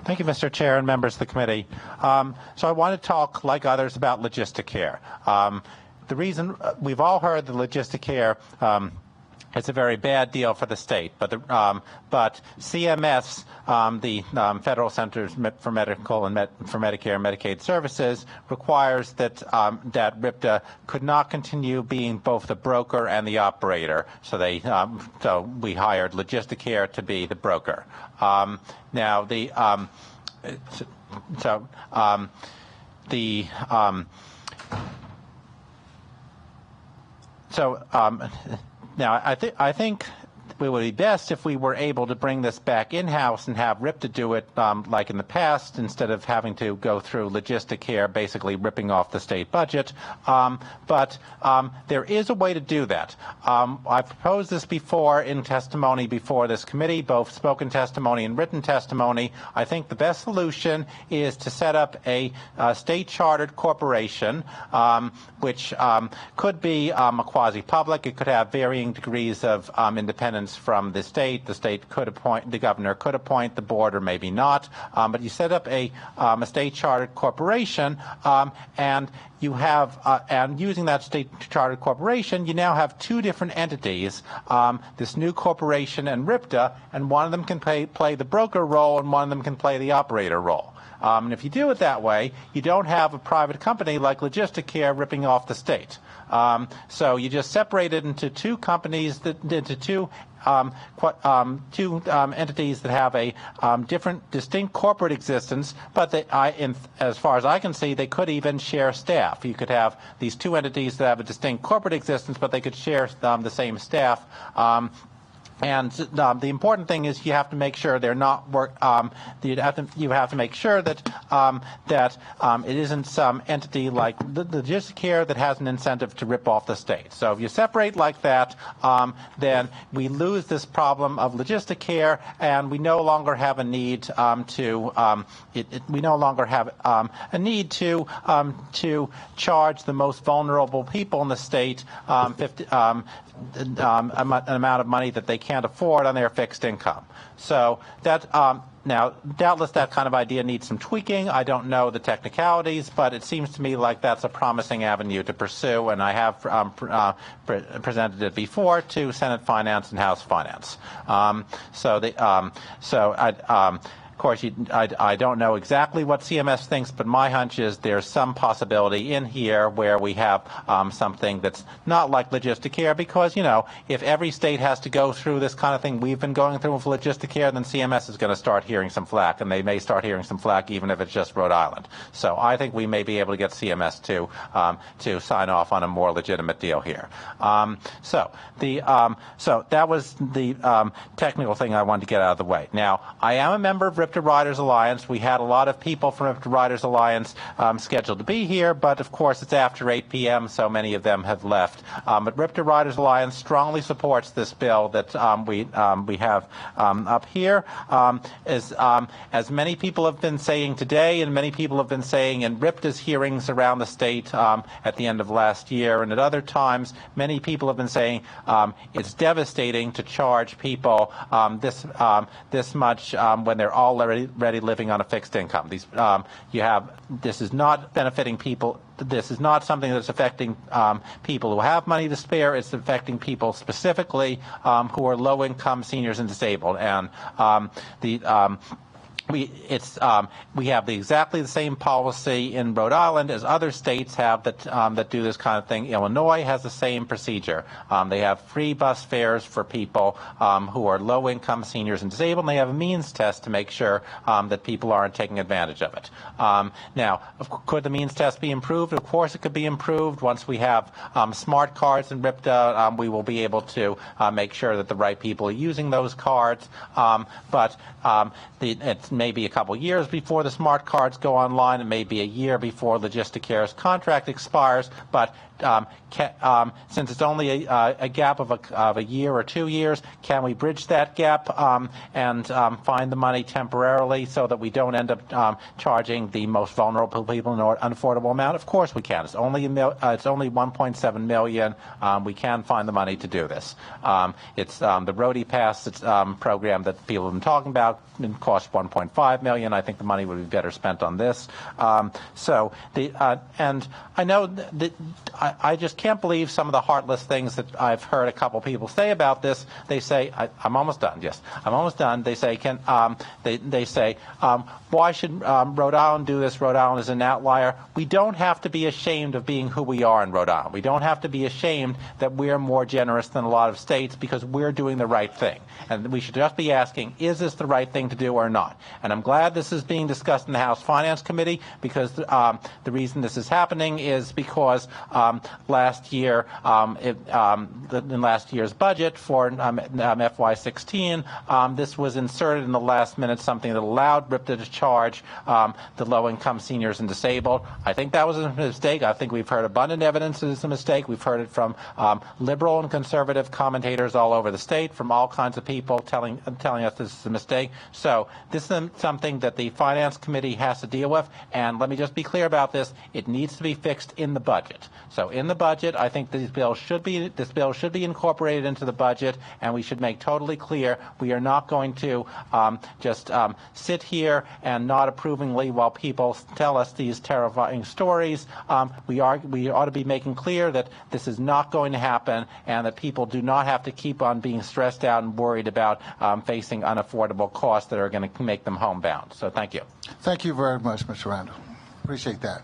Thank you, Mr. Chair and members of the committee. So I want to talk, like others, about Logisticare. The reason we've all heard the Logisticare it's a very bad deal for the state, but CMS, the Federal Centers for Medical and for Medicare and Medicaid Services, requires that that RIPTA could not continue being both the broker and the operator. So we hired Logisticare to be the broker. Now, I think it would be best if we were able to bring this back in-house and have RIPTA do it like in the past, instead of having to go through Logisticare, basically ripping off the state budget. But there is a way to do that. I've proposed this before in testimony before this committee, both spoken testimony and written testimony. I think the best solution is to set up a state-chartered corporation, which could be a quasi-public. It could have varying degrees of independence from the state. The state could appoint, the governor could appoint the board, or maybe not. But you set up a state-chartered corporation, and you have, and using that state-chartered corporation, you now have two different entities, this new corporation and RIPTA, and one of them can play the broker role, and one of them can play the operator role. And if you do it that way, you don't have a private company like Logisticare ripping off the state. So you just separate it into two companies, into two entities that have a distinct corporate existence, but as far as I can see, they could even share staff. You could have these two entities that have a distinct corporate existence, but they could share the same staff. And the important thing is you have to make sure they're not you have to make sure that it isn't some entity like the Logisticare that has an incentive to rip off the state. So if you separate like that, then we lose this problem of Logisticare, and we no longer have a need to charge the most vulnerable people in the state an amount of money that they can't afford on their fixed income. So that now, doubtless that kind of idea needs some tweaking. I don't know the technicalities, but it seems to me like that's a promising avenue to pursue, and I have presented it before to Senate Finance and House Finance. Of course, I don't know exactly what CMS thinks, but my hunch is there's some possibility in here where we have something that's not like Logisticare, because, if every state has to go through this kind of thing we've been going through with Logisticare, then CMS is going to start hearing some flack, and they may start hearing some flack even if it's just Rhode Island. So I think we may be able to get CMS to sign off on a more legitimate deal here. So that was the technical thing I wanted to get out of the way. Now, I am a member of RIPTA Riders Alliance. We had a lot of people from RIPTA Riders Alliance scheduled to be here, but of course it's after 8 p.m., so many of them have left. But RIPTA Riders Alliance strongly supports this bill that we have up here. As many people have been saying today, and many people have been saying in RIPTA's hearings around the state at the end of last year and at other times, many people have been saying it's devastating to charge people this much when they're already living on a fixed income. This is not benefiting people. This is not something that's affecting people who have money to spare. It's affecting people specifically who are low-income seniors and disabled. And we have exactly the same policy in Rhode Island as other states have that do this kind of thing. Illinois has the same procedure. They have free bus fares for people who are low-income seniors and disabled, and they have a means test to make sure that people aren't taking advantage of it. Now, could the means test be improved? Of course it could be improved. Once we have smart cards in RIPTA, we will be able to make sure that the right people are using those cards. But it's maybe a couple years before the smart cards go online. It may be a year before Logisticare's contract expires, but since it's only a gap of a year or 2 years, can we bridge that gap and find the money temporarily so that we don't end up charging the most vulnerable people an unaffordable amount? Of course we can. It's only 1.7 million. We can find the money to do this. It's the Roadie Pass program that people have been talking about. It costs 1.5 $1.5 million. I think the money would be better spent on this. And I know that I just can't believe some of the heartless things that I've heard a couple people say about this. They say, I'm almost done. Yes, I'm almost done. They say, why should Rhode Island do this? Rhode Island is an outlier. We don't have to be ashamed of being who we are in Rhode Island. We don't have to be ashamed that we're more generous than a lot of states because we're doing the right thing. And we should just be asking, is this the right thing to do or not? And I'm glad this is being discussed in the House Finance Committee because the reason this is happening is because last year, in last year's budget for FY16, this was inserted in the last minute, something that allowed RIPTA to charge the low-income seniors and disabled. I think that was a mistake. I think we've heard abundant evidence that it's a mistake. We've heard it from liberal and conservative commentators all over the state, from all kinds of people telling us this is a mistake. So this is something that the Finance Committee has to deal with. And let me just be clear about this. It needs to be fixed in the budget. So in the budget, I think this bill should be incorporated into the budget, and we should make totally clear we are not going to just sit here and not approvingly while people tell us these terrifying stories. We ought to be making clear that this is not going to happen and that people do not have to keep on being stressed out and worried about facing unaffordable costs that are going to make them homebound. So thank you. Thank you very much, Mr. Randall. Appreciate that.